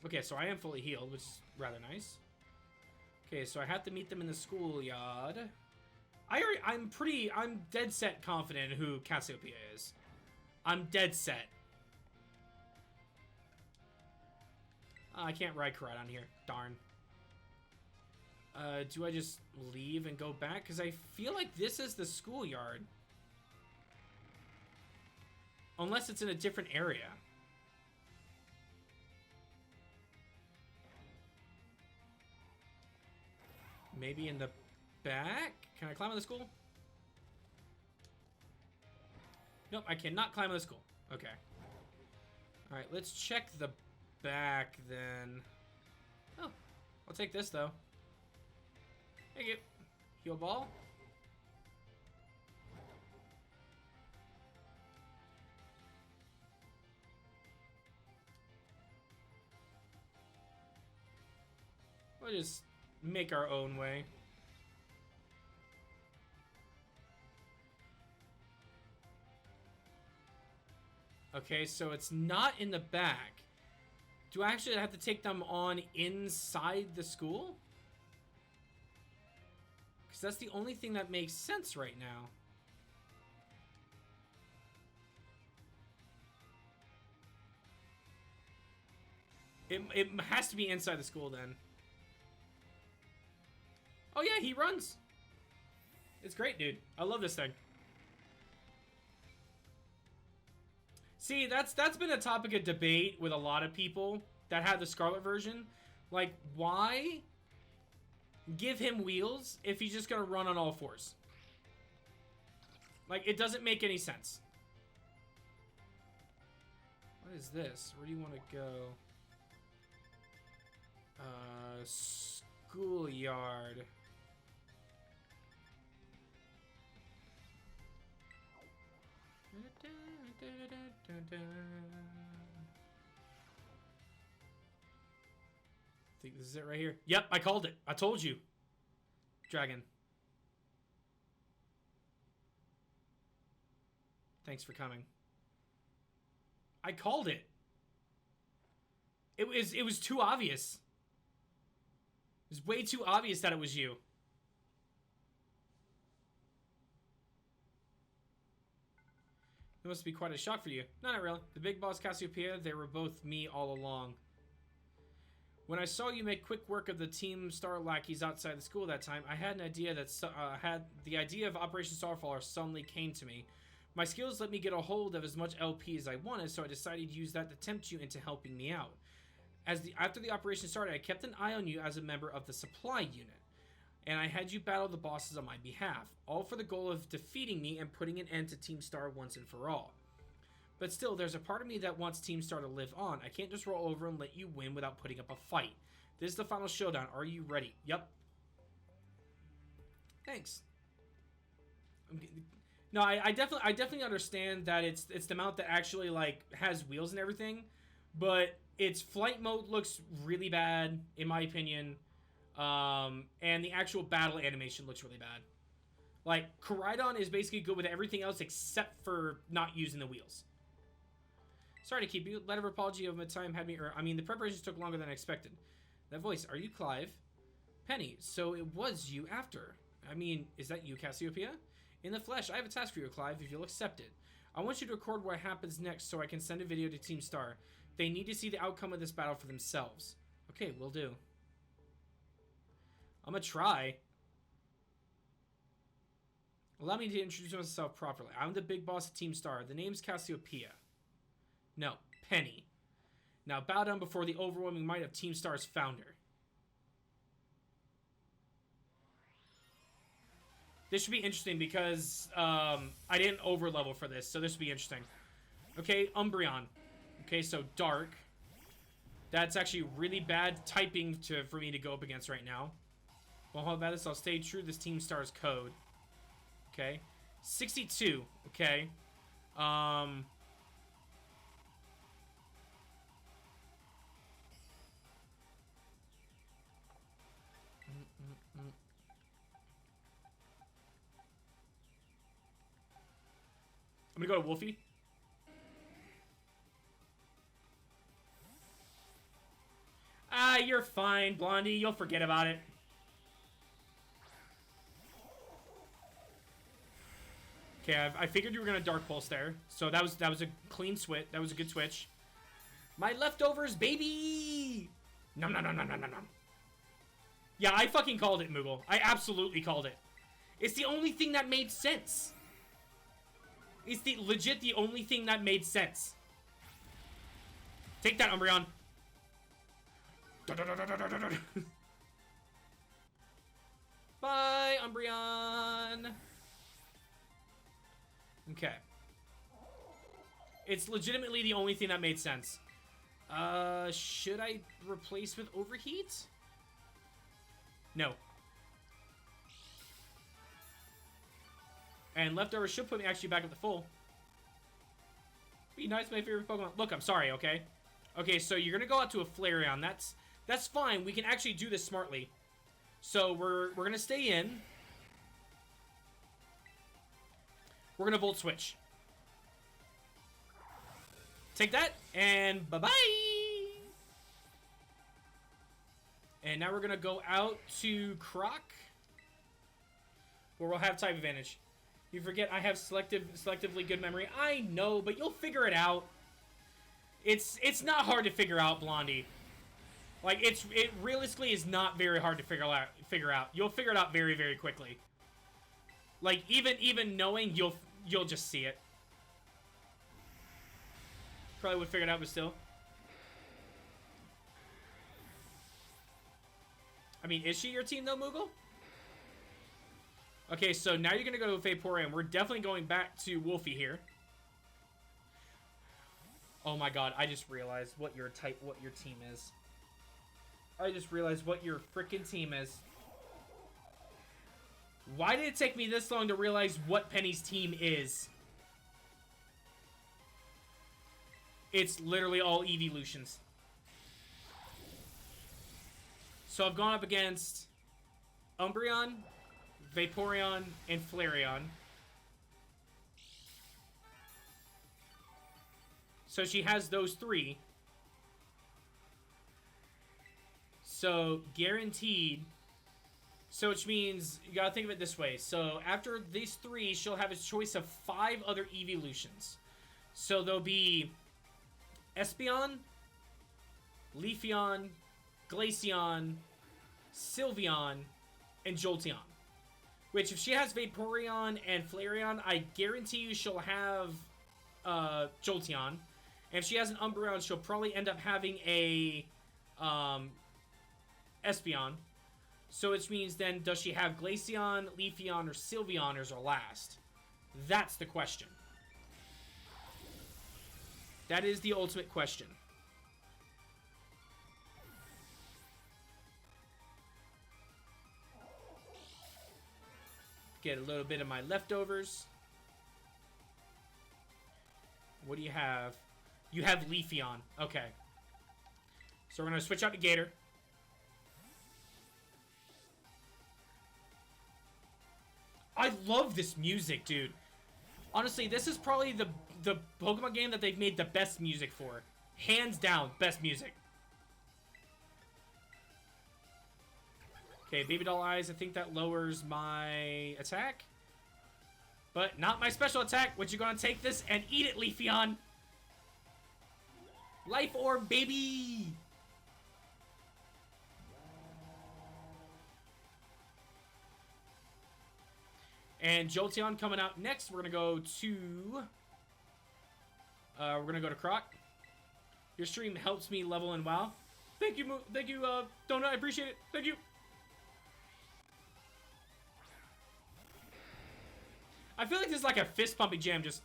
Okay, so I am fully healed, which is rather nice. Okay, so I have to meet them in the schoolyard. I'm dead set confident who Cassiopeia is. I'm dead set. I can't ride Karate on here. Darn. Do I just leave and go back? Because I feel like this is the schoolyard. Unless it's in a different area. Maybe in the back? Can I climb on the school? Nope, I cannot climb on the school. Okay. Alright, let's check the back then. Oh, I'll take this though. Thank you. Heal ball. We'll just make our own way. Okay, so it's not in the back. Do I actually have to take them on inside the school? Because that's the only thing that makes sense right now. It has to be inside the school then. Oh yeah, he runs. It's great, dude. I love this thing. See, that's been a topic of debate with a lot of people that have the Scarlet version. Like, why give him wheels if he's just gonna run on all fours? Like, it doesn't make any sense. What is this? Where do you want to go? Schoolyard. I think this is it right here. Yep, I called it. I told you. Dragon. Thanks for coming. I called it. It was too obvious. It was way too obvious that it was you. It must be quite a shock for you. No, not really. The big boss Cassiopeia, they were both me all along. When I saw you make quick work of the Team Star lackeys outside the school that time, I had an idea that the idea of Operation Starfall suddenly came to me. My skills let me get a hold of as much LP as I wanted, so I decided to use that to tempt you into helping me out. After the operation started, I kept an eye on you as a member of the supply unit, and I had you battle the bosses on my behalf, all for the goal of defeating me and putting an end to Team Star once and for all. But still, there's a part of me that wants Team Star to live on. I can't just roll over and let you win without putting up a fight. This is the final showdown. Are you ready? Yep. Thanks. No, I definitely understand that it's the mount that actually like has wheels and everything, but its flight mode looks really bad in my opinion, and the actual battle animation looks really bad. Like Koraidon is basically good with everything else except for not using the wheels. Sorry to keep you. Letter of apology of my time had me. The preparations took longer than I expected. That voice. Are you Clive? Penny. So it was you after. Is that you, Cassiopeia? In the flesh, I have a task for you, Clive, if you'll accept it. I want you to record what happens next so I can send a video to Team Star. They need to see the outcome of this battle for themselves. Okay, will do. I'm gonna try. Allow me to introduce myself properly. I'm the big boss of Team Star. The name's Cassiopeia. No, Penny. Now bow down before the overwhelming might of Team Star's founder. This should be interesting because I didn't overlevel for this, so this will be interesting. Okay, Umbreon. Okay, so Dark. That's actually really bad typing for me to go up against right now. Well, how about this? I'll stay true to this Team Star's code. Okay. 62. Okay. I'm gonna go to Wolfie. fine, Blondie. You'll forget about it. Okay, I figured you were gonna Dark Pulse there, so that was a clean switch. That was a good switch. My leftovers, baby. Nom nom nom nom nom nom nom. Yeah, I fucking called it, Moogle. I absolutely called it. It's the only thing that made sense. It's legit the only thing that made sense. Take that, Umbreon. Bye, Umbreon. Okay. It's legitimately the only thing that made sense. Should I replace with Overheat? No. And Leftover should put me actually back at the full. Be nice, my favorite Pokemon. Look, I'm sorry, okay? Okay, so you're gonna go out to a Flareon. That's fine. We can actually do this smartly. So we're gonna stay in. We're gonna Volt Switch. Take that, and bye-bye! And now we're gonna go out to Croc, where we'll have type advantage. You forget I have selectively good memory. I know, but you'll figure it out. It's not hard to figure out, Blondie. Like, it realistically is not very hard to figure out. You'll figure it out very, very quickly. Like, even knowing, you'll just see it. Probably would figure it out, but still. I mean, is she your team, though, Moogle? Okay, so now you're going to go to Vaporeon. We're definitely going back to Wolfie here. Oh my god, I just realized what your team is. I just realized what your freaking team is. Why did it take me this long to realize what Penny's team is? It's literally all Evolutions. So I've gone up against Umbreon, Vaporeon, and Flareon. So she has those three. So guaranteed. So which means you gotta think of it this way. So after these three, she'll have a choice of 5 other Evolutions. So there'll be Espeon, Leafeon, Glaceon, Sylveon, and Jolteon. Which, if she has Vaporeon and Flareon, I guarantee you she'll have Jolteon. And if she has an Umbreon, she'll probably end up having a Espeon. So which means then, does she have Glaceon, Leafeon, or Sylveon as her last? That's the question. That is the ultimate question. Get a little bit of my leftovers. What do you have? You have Leafeon. Okay. So we're going to switch out to Gator. I love this music, dude. Honestly, this is probably the Pokemon game that they've made the best music for. Hands down, best music. Okay, Baby Doll Eyes. I think that lowers my attack. But not my special attack, which you're going to take this and eat it, Leafeon. Life Orb, baby! And Jolteon coming out next. We're going to go to... we're going to go to Croc. Your stream helps me level in WoW. Thank you, Donut. I appreciate it. Thank you. I feel like this is like a fist-pumping jam, just...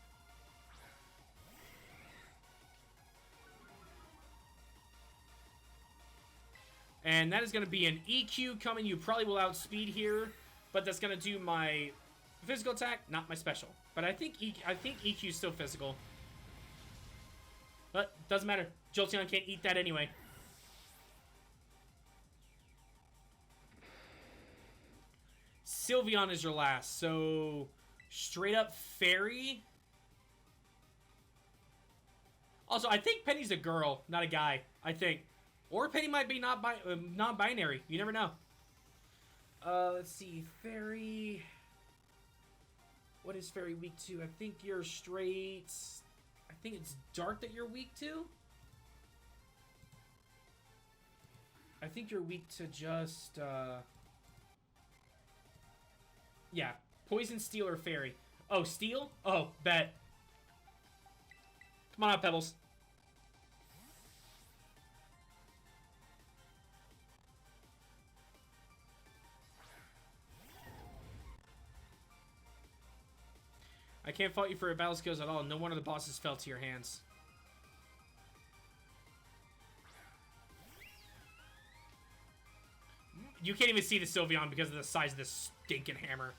And that is going to be an EQ coming. You probably will outspeed here, but that's going to do my physical attack, not my special. But I think EQ is still physical. But doesn't matter. Jolteon can't eat that anyway. Sylveon is your last, so straight up Fairy. Also, I think Penny's a girl, not a guy. I think. Or Penny might be non-binary. You never know. Let's see. Fairy... What is Fairy weak to? I think you're straight... I think it's Dark that you're weak to? I think you're weak to just, yeah. Poison, Steel, or Fairy. Oh, Steel? Oh, bet. Come on out, Pebbles. I can't fault you for your battle skills at all. No one of the bosses fell to your hands. You can't even see the Sylveon because of the size of this stinking hammer.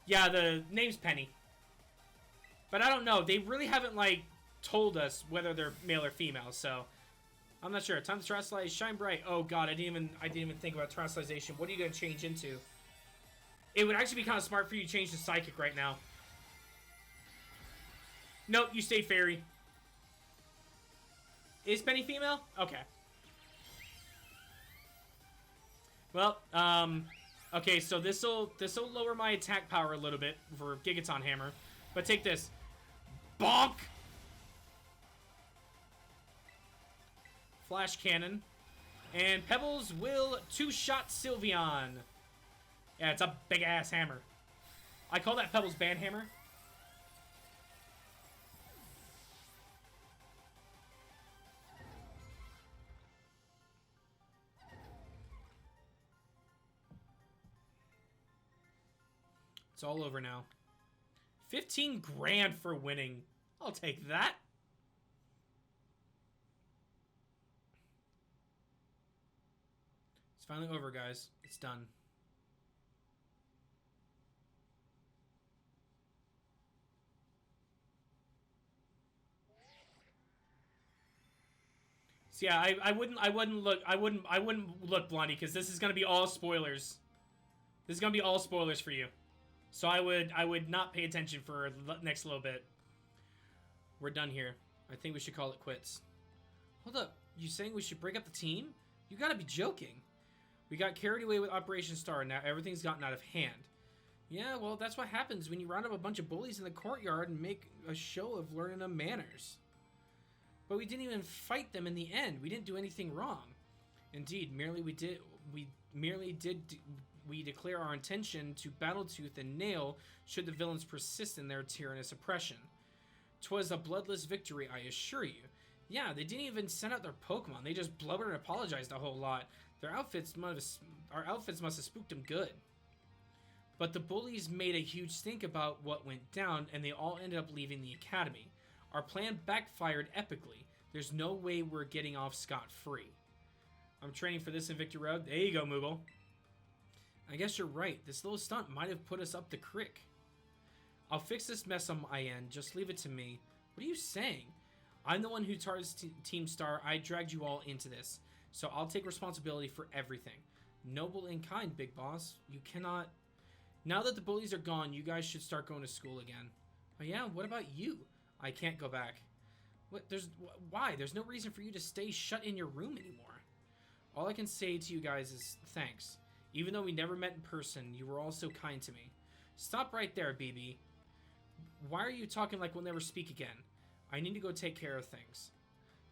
Yeah, the name's Penny. But I don't know. They really haven't, like, told us whether they're male or female, so... I'm not sure. Time to Terastallize. Shine bright. Oh, God. I didn't even think about Terastallization. What are you going to change into? It would actually be kind of smart for you to change to Psychic right now. Nope, you stay Fairy. Is Penny female? Okay. Well, okay, so this'll lower my attack power a little bit for Gigaton Hammer. But take this. Bonk! Flash Cannon. And Pebbles will two-shot Sylveon. Yeah, it's a big-ass hammer. I call that Pebbles Band Hammer. It's all over now. 15 grand for winning. I'll take that. It's finally over, guys. It's done. So yeah, I wouldn't look, Blondie, because this is gonna be all spoilers. This is gonna be all spoilers for you. So I would not pay attention for the next little bit. We're done here. I think we should call it quits. Hold up, you saying we should break up the team? You gotta be joking. We got carried away with Operation Star, now everything's gotten out of hand. Yeah, well, that's what happens when you round up a bunch of bullies in the courtyard and make a show of learning them manners. But we didn't even fight them in the end. We didn't do anything wrong. Indeed, we declare our intention to battle tooth and nail should the villains persist in their tyrannous oppression. 'Twas a bloodless victory, I assure you. Yeah, they didn't even send out their Pokemon. They just blubbered and apologized a whole lot. Our outfits must have spooked them good. But the bullies made a huge stink about what went down, and they all ended up leaving the academy. Our plan backfired epically. There's no way we're getting off scot-free. I'm training for this in Victory Road. There you go, Moogle. I guess you're right. This little stunt might have put us up the crick. I'll fix this mess on my end. Just leave it to me. What are you saying? I'm the one who targets Team Star. I dragged you all into this. So I'll take responsibility for everything. Noble and kind, Big Boss. You cannot... Now that the bullies are gone, you guys should start going to school again. Oh yeah? What about you? I can't go back. What? Why? There's no reason for you to stay shut in your room anymore. All I can say to you guys is thanks. Even though we never met in person, you were all so kind to me. Stop right there, BB. Why are you talking like we'll never speak again? I need to go take care of things.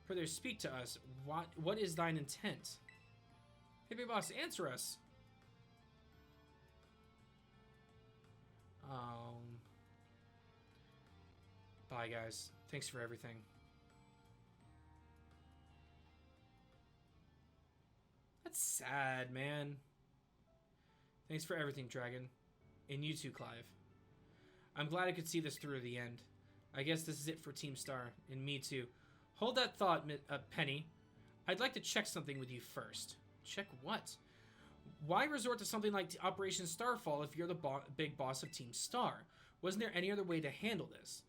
Further, speak to us. What is thine intent? Hey, Big Boss, answer us. Bye, guys. Thanks for everything. That's sad, man. Thanks for everything, Dragon. And you too, Clive. I'm glad I could see this through to the end. I guess this is it for Team Star, and me too. Hold that thought, Penny. I'd like to check something with you first. Check what? Why resort to something like Operation Starfall if you're the big boss of Team Star? Wasn't there any other way to handle this?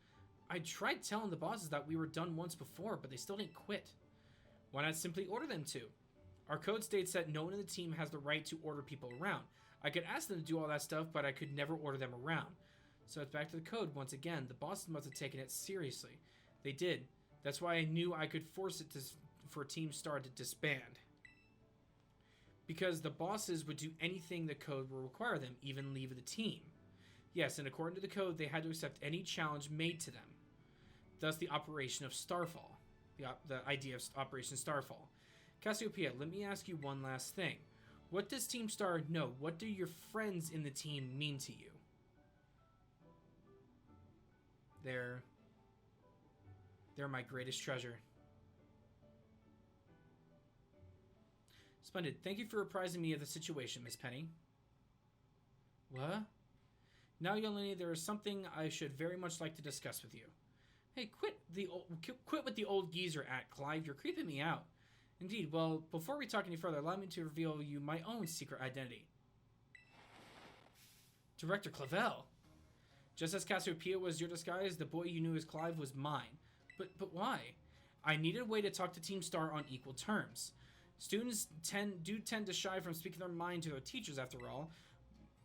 I tried telling the bosses that we were done once before, but they still didn't quit. Why not simply order them to? Our code states that no one in the team has the right to order people around. I could ask them to do all that stuff, but I could never order them around. So it's back to the code once again. The bosses must have taken it seriously. They did. That's why I knew I could force it for Team Star to disband. Because the bosses would do anything the code will require them, even leave the team. Yes, and according to the code, they had to accept any challenge made to them. Thus, the operation of Starfall. The idea of Operation Starfall. Cassiopeia, let me ask you one last thing. What does Team Star know? What do your friends in the team mean to you? They're my greatest treasure. Splendid. Thank you for apprising me of the situation, Miss Penny. What? Now, young lady, there is something I should very much like to discuss with you. Hey, quit with the old geezer act, Clive. You're creeping me out. Indeed. Well, before we talk any further, allow me to reveal you my own secret identity. Director Clavel. Just as Cassiopeia was your disguise, the boy you knew as Clive was mine. But why? I needed a way to talk to Team Star on equal terms. Students tend to shy from speaking their mind to their teachers, after all.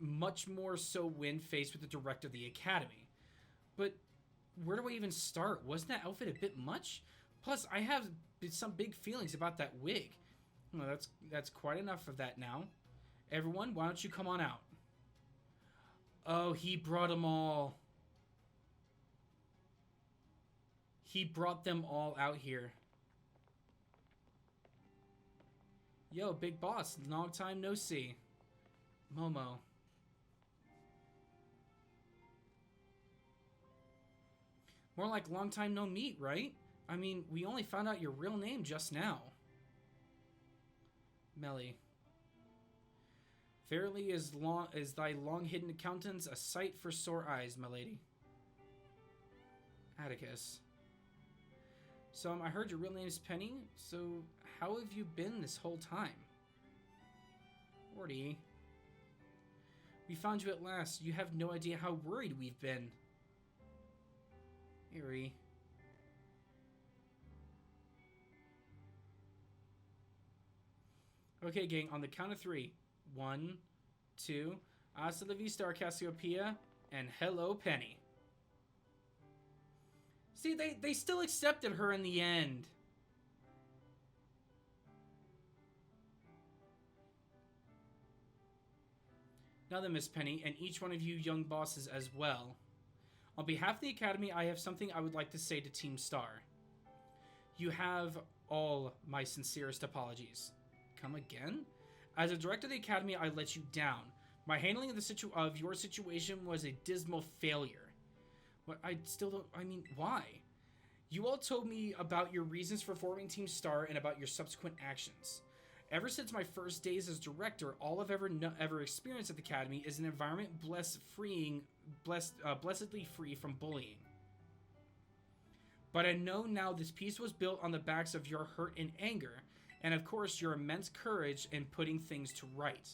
Much more so when faced with the director of the academy. But where do I even start? Wasn't that outfit a bit much? Plus, I have some big feelings about that wig. Well, that's quite enough of that now. Everyone, why don't you come on out? Oh, he brought them all. He brought them all out here. Yo, big boss, long time no see. Momo. More like long time no meet, right? I mean, we only found out your real name just now. Melly. Verily is thy long-hidden countenance a sight for sore eyes, my lady. Atticus. So, I heard your real name is Penny, so how have you been this whole time? Orty. We found you at last. You have no idea how worried we've been. Eerie. Okay, gang, on the count of 3. 1, 2, hasta la vista, Cassiopeia, and hello, Penny. See, they still accepted her in the end. Now then, Miss Penny, and each one of you young bosses as well. On behalf of the Academy, I have something I would like to say to Team Star. You have all my sincerest apologies. Come again? As a director of the Academy, I let you down. My handling of your situation was a dismal failure. But why? You all told me about your reasons for forming Team Star and about your subsequent actions. Ever since my first days as director, all I've ever experienced at the Academy is an environment blessedly free from bullying. But I know now this peace was built on the backs of your hurt and anger, and of course your immense courage in putting things to right.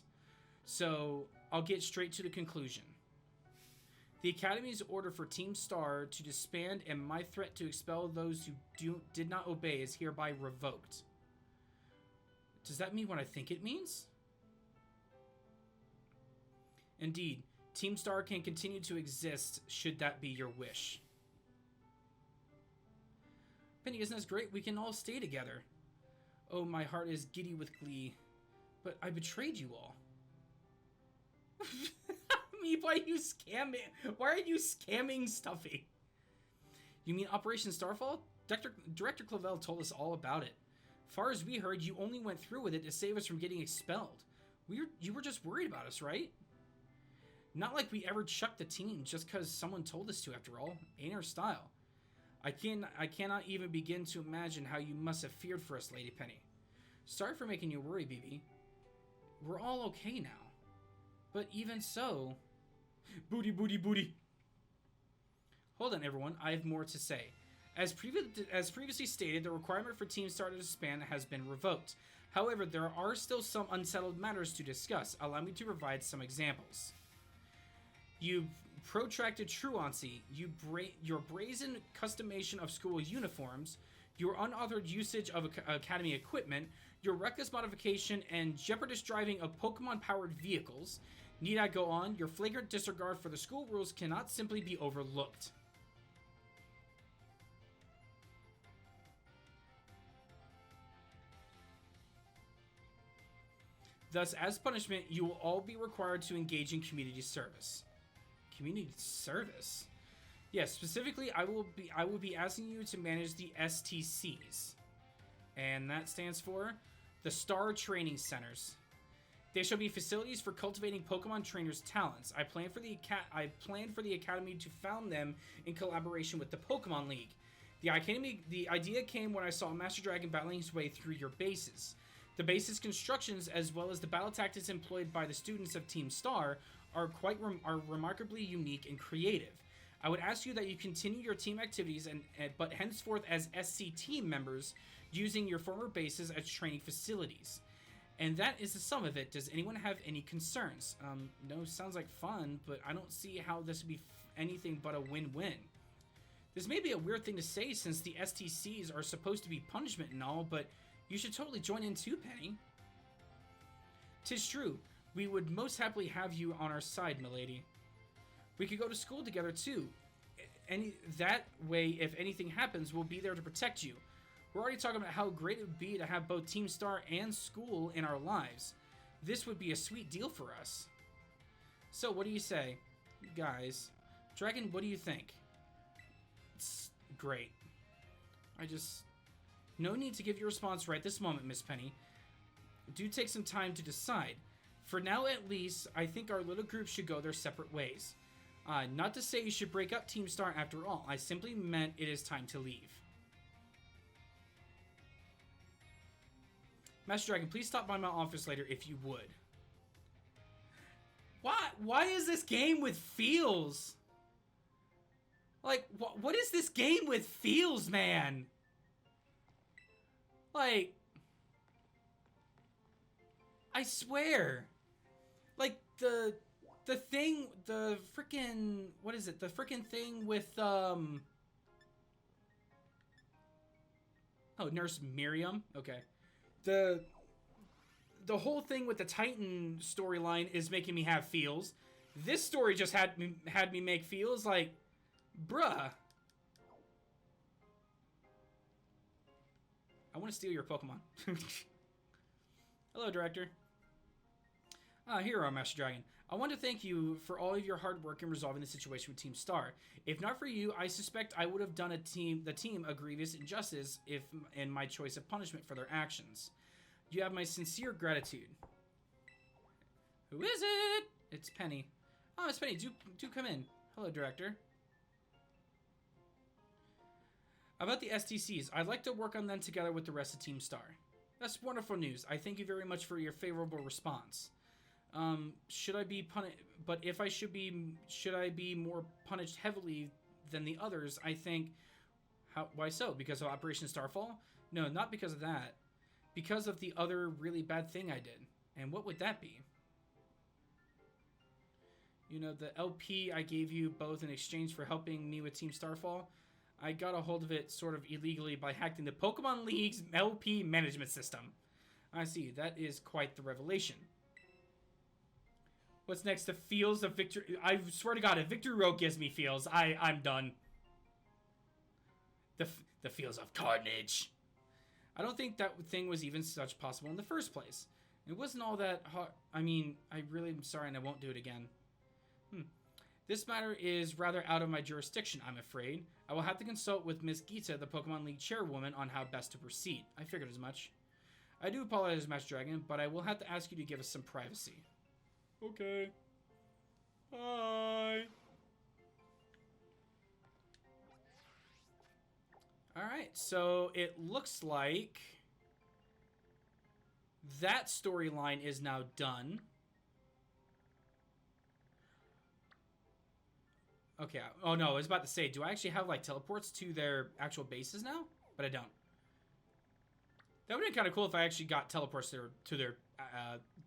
So, I'll get straight to the conclusion. The Academy's order for Team Star to disband and my threat to expel those who did not obey is hereby revoked. Does that mean what I think it means? Indeed, Team Star can continue to exist should that be your wish. Penny, isn't this great? We can all stay together. Oh, my heart is giddy with glee. But I betrayed you all. Why are you scamming? Why are you scamming Stuffy? You mean Operation Starfall? Director Clavel told us all about it. Far as we heard, you only went through with it to save us from getting expelled. You were just worried about us, right? Not like we ever chucked the team just because someone told us to, after all. Ain't our style. I cannot even begin to imagine how you must have feared for us, Lady Penny. Sorry for making you worry, BB. We're all okay now. But even so... Booty, booty, booty. Hold on, everyone. I have more to say. As previously stated, the requirement for Team Star to disband has been revoked. However, there are still some unsettled matters to discuss. Allow me to provide some examples. You protracted truancy, your brazen customization of school uniforms, your unauthorized usage of academy equipment, your reckless modification and jeopardous driving of Pokemon-powered vehicles. Need I go on? Your flagrant disregard for the school rules cannot simply be overlooked. Thus, as punishment, you will all be required to engage in community service. Community service? Yes, specifically, I will be asking you to manage the STCs. And that stands for the Star Training Centers. They shall be facilities for cultivating Pokemon trainers' talents. I planned for the academy to found them in collaboration with the Pokemon League. The idea came when I saw Master Dragon battling his way through your bases. The base's constructions, as well as the battle tactics employed by the students of Team Star, are remarkably unique and creative. I would ask you that you continue your team activities, but henceforth as SC team members, using your former bases as training facilities. And that is the sum of it. Does anyone have any concerns? No, sounds like fun, but I don't see how this would be anything but a win-win. This may be a weird thing to say since the STCs are supposed to be punishment and all, but you should totally join in too, Penny. 'Tis true. We would most happily have you on our side, milady. We could go to school together too. That way, if anything happens, we'll be there to protect you. We're already talking about how great it would be to have both Team Star and school in our lives. This would be a sweet deal for us. So, what do you say? Guys, Dragon, what do you think? It's great. No need to give your response right this moment, Miss Penny. Do take some time to decide. For now, at least, I think our little group should go their separate ways. Not to say you should break up Team Star after all. I simply meant it is time to leave. Master Dragon, please stop by my office later if you would. Why is this game with feels? Like, what is this game with feels, man? Like, I swear. Like, the thing, the freaking, what is it? The freaking thing with, oh, Nurse Miriam? Okay. The whole thing with the Titan storyline is making me have feels. This story just had me make feels like, bruh. I want to steal your Pokemon. Hello, Director. Here are Master Dragon. I want to thank you for all of your hard work in resolving the situation with Team Star. If not for you, I suspect I would have done the team a grievous injustice in my choice of punishment for their actions. You have my sincere gratitude. Who is it? It's Penny. Oh, it's Penny. Do come in. Hello, Director. About the STCs, I'd like to work on them together with the rest of Team Star. That's wonderful news. I thank you very much for your favorable response. Should I be punished? But if I should I be more punished heavily than the others? I think. Why so? Because of Operation Starfall? No, not because of that. Because of the other really bad thing I did. And what would that be? You know, the LP I gave you both in exchange for helping me with Team Starfall? I got a hold of it sort of illegally by hacking the Pokemon League's LP management system. I see. That is quite the revelation. What's next? The feels of victory. I swear to God, if Victory Road gives me feels, I'm done. The feels of carnage. I don't think that thing was even such possible in the first place. It wasn't all that hard. I mean, I really am sorry and I won't do it again. This matter is rather out of my jurisdiction, I'm afraid. I will have to consult with Miss Gita, the Pokemon League chairwoman, on how best to proceed. I figured as much. I do apologize, Master Dragon, but I will have to ask you to give us some privacy. Okay. Bye. Alright, so it looks like that storyline is now done. Okay, oh no, I was about to say, do I actually have like teleports to their actual bases now? But I don't. That would have been kind of cool if I actually got teleports to their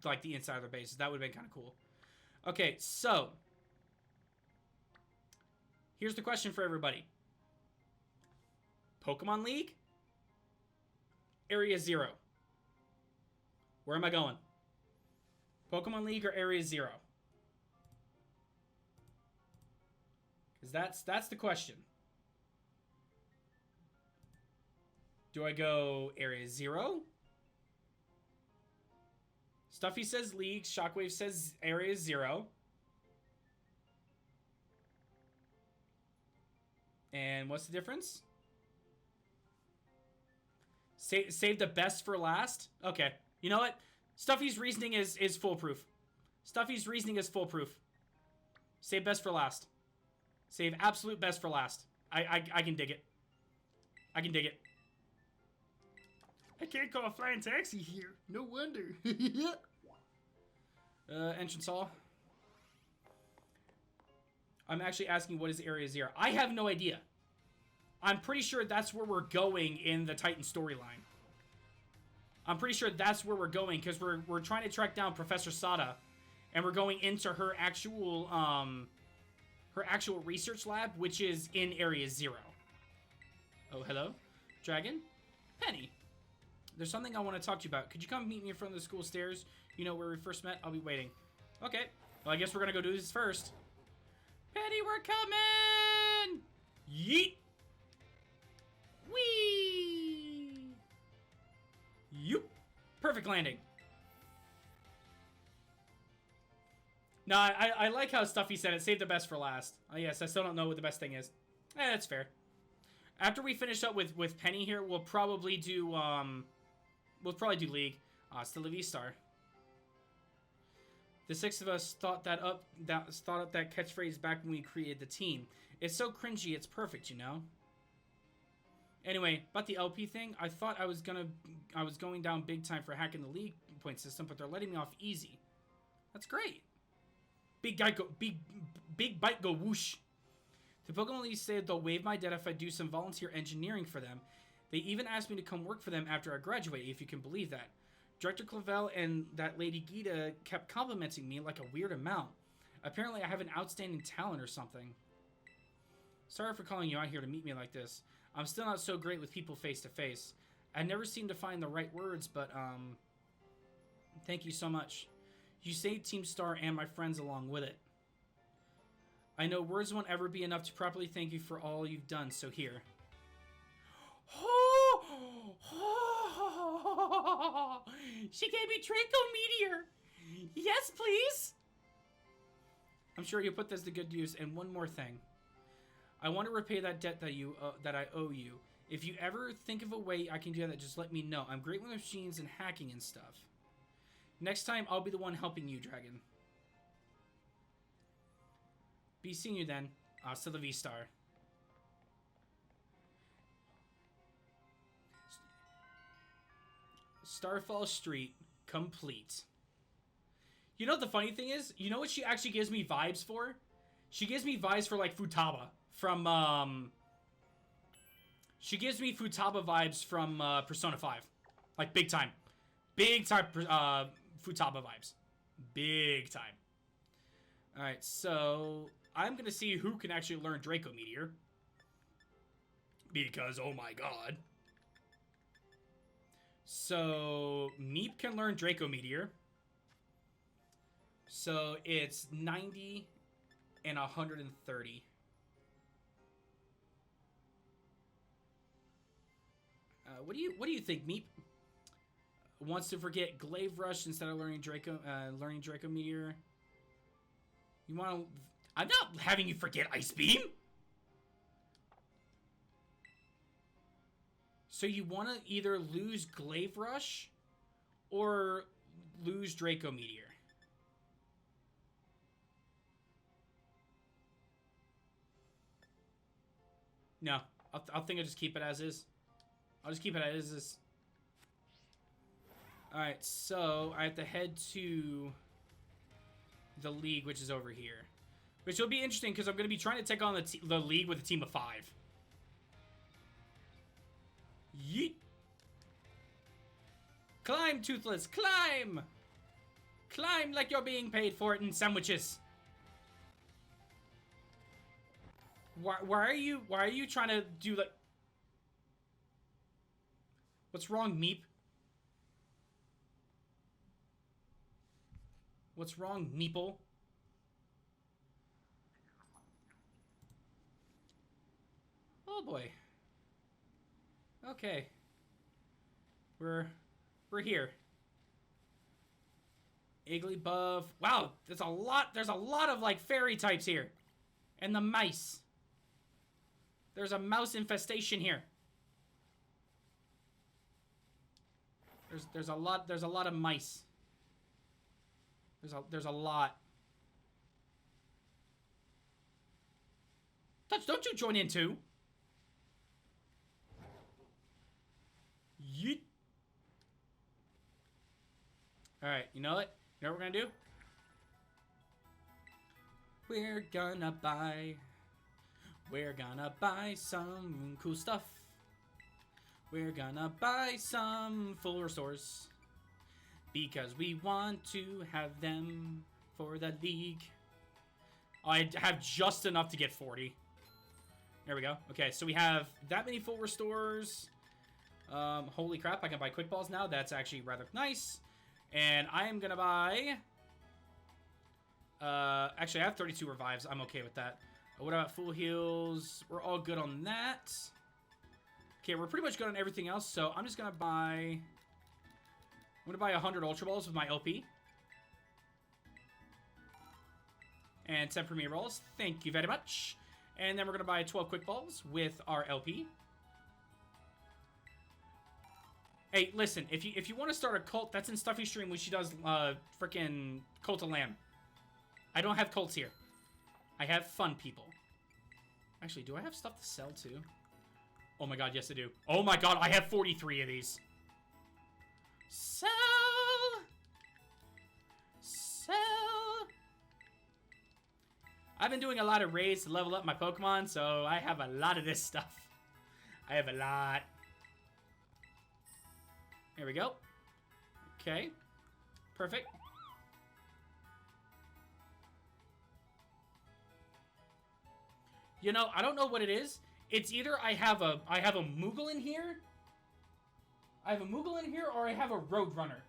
like the inside of their bases. That would have been kind of cool. Okay, so here's the question for everybody. Pokemon League? Area 0. Where am I going? Pokemon League or Area 0? Because that's the question. Do I go Area 0? Stuffy says League. Shockwave says Area 0. And what's the difference? Save the best for last? Okay. You know what? Stuffy's reasoning is foolproof. Stuffy's reasoning is foolproof. Save best for last. Save absolute best for last. I can dig it. I can dig it. I can't call a flying taxi here. No wonder. Entrance hall. I'm actually asking what is Area 0. I have no idea. I'm pretty sure that's where we're going in the Titan storyline. I'm pretty sure that's where we're going because we're trying to track down Professor Sada, and we're going into her actual research lab, which is in Area 0. Oh, hello, Dragon, Penny. There's something I want to talk to you about. Could you come meet me in front of the school stairs? You know where we first met? I'll be waiting. Okay. Well, I guess we're gonna go do this first. Penny, we're coming! Yeet! Whee! Yoop! Perfect landing. No, I like how Stuffy said it. Save the best for last. Oh, yes, I still don't know what the best thing is. That's fair. After we finish up with Penny here, we'll probably do League. Still a V-Star. The six of us thought up that catchphrase back when we created the team. It's so cringy, it's perfect, you know. Anyway, about the LP thing, I thought I was going down big time for hacking the League point system, but they're letting me off easy. That's great. Big bite go whoosh. The Pokemon League said they'll waive my debt if I do some volunteer engineering for them. They even asked me to come work for them after I graduate, if you can believe that. Director Clavel and that Lady Gita kept complimenting me like a weird amount. Apparently I have an outstanding talent or something. Sorry for calling you out here to meet me like this. I'm still not so great with people face to face. I never seem to find the right words, but thank you so much. You saved Team Star and my friends along with it. I know words won't ever be enough to properly thank you for all you've done, so here. She gave me Draco Meteor. Yes, please. I'm sure you'll put this to good use. And one more thing. I want to repay that debt that I owe you. If you ever think of a way I can do that, just let me know. I'm great with machines and hacking and stuff. Next time, I'll be the one helping you, Dragon. Be seeing you then. Hasta la V-Star. Starfall Street complete. You know what the funny thing is? You know what she actually gives me vibes for? She gives me vibes for like Futaba from she gives me Futaba vibes from Persona 5. Like big time. Big time Futaba vibes. Big time. Alright, so I'm gonna see who can actually learn Draco Meteor. Because oh my god. So, Meep can learn Draco Meteor. So, it's 90 and 130. What do you think, Meep? Wants to forget Glaive Rush instead of learning Draco Meteor? You want to... I'm not having you forget Ice Beam! So you want to either lose Glaive Rush or lose Draco Meteor. No, I'll think I'll just keep it as is. I'll just keep it as is. Alright, so I have to head to the League, which is over here. Which will be interesting because I'm going to be trying to take on the League with a team of 5. Yeet. Climb, Toothless, climb! Climb like you're being paid for it in sandwiches. Why are you trying to do like... What's wrong, Meep? What's wrong, Meeple? Oh boy. Okay. We're here. Igglybuff. Wow, there's a lot of like fairy types here. And the mice. There's a mouse infestation here. There's a lot of mice. There's a lot. Touch, don't you join in too? Yeet. Alright, you know what? You know what we're gonna do? We're gonna buy some cool stuff. We're gonna buy some full restores. Because we want to have them for the league. I have just enough to get 40. There we go. Okay, so we have that many full restores. Holy crap, I can buy quick balls now. That's actually rather nice. And I am gonna buy... actually, I have 32 revives. I'm okay with that. What about full heals? We're all good on that. Okay, we're pretty much good on everything else, so I'm just gonna buy... I'm gonna buy 100 Ultra Balls with my LP. And 10 Premier Rolls. Thank you very much. And then we're gonna buy 12 Quick Balls with our LP. Hey, listen, if you want to start a cult, that's in Stuffy's stream when she does frickin' Cult of Lamb. I don't have cults here. I have fun people. Actually, do I have stuff to sell too? Oh my god, yes I do. Oh my god, I have 43 of these. Sell! Sell! I've been doing a lot of raids to level up my Pokemon, so I have a lot of this stuff. I have a lot. There we go. Okay. Perfect. You know, I don't know what it is. It's either I have a Moogle in here. I have a Moogle in here, or I have a Roadrunner.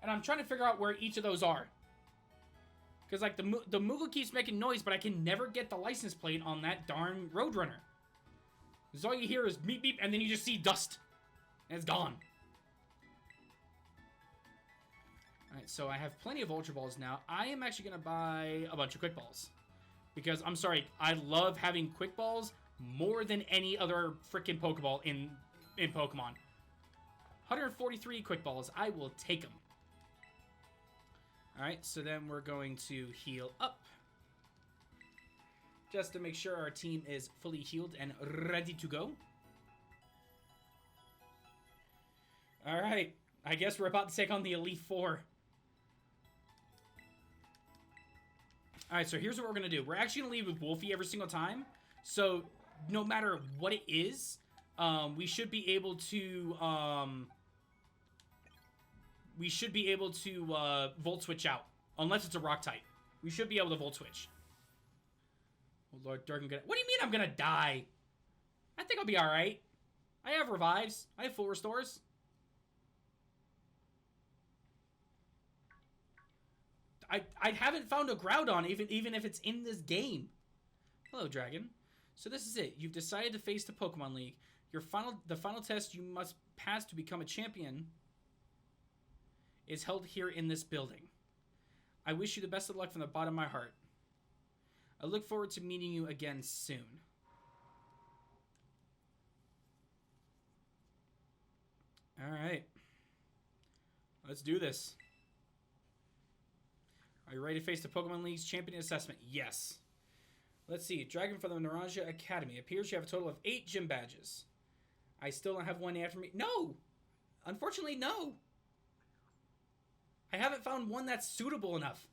And I'm trying to figure out where each of those are. Because, like, the Moogle keeps making noise, but I can never get the license plate on that darn Roadrunner. Because all you hear is beep beep, and then you just see dust. And it's gone. Alright, so I have plenty of Ultra Balls now. I am actually going to buy a bunch of Quick Balls. Because, I'm sorry, I love having Quick Balls more than any other freaking Pokeball in Pokemon. 143 Quick Balls. I will take them. Alright, so then we're going to heal up. Just to make sure our team is fully healed and ready to go. Alright, I guess we're about to take on the Elite Four. Alright, so here's what we're going to do. We're actually going to lead with Wolfie every single time. So, no matter what it is, we should be able to, Volt Switch out. Unless it's a Rock type. We should be able to Volt Switch. Oh, Lord, Durgan gonna... What do you mean I'm going to die? I think I'll be alright. I have revives. I have full restores. I haven't found a Groudon, even if it's in this game. Hello, Dragon. So this is it. You've decided to face the Pokemon League. The final test you must pass to become a champion is held here in this building. I wish you the best of luck from the bottom of my heart. I look forward to meeting you again soon. Alright. Let's do this. Are you ready to face the Pokemon League's champion assessment? Yes. Let's see. Dragon from the Naranja Academy. Appears you have a total of 8 gym badges. I still don't have one after me. No! Unfortunately, no. I haven't found one that's suitable enough.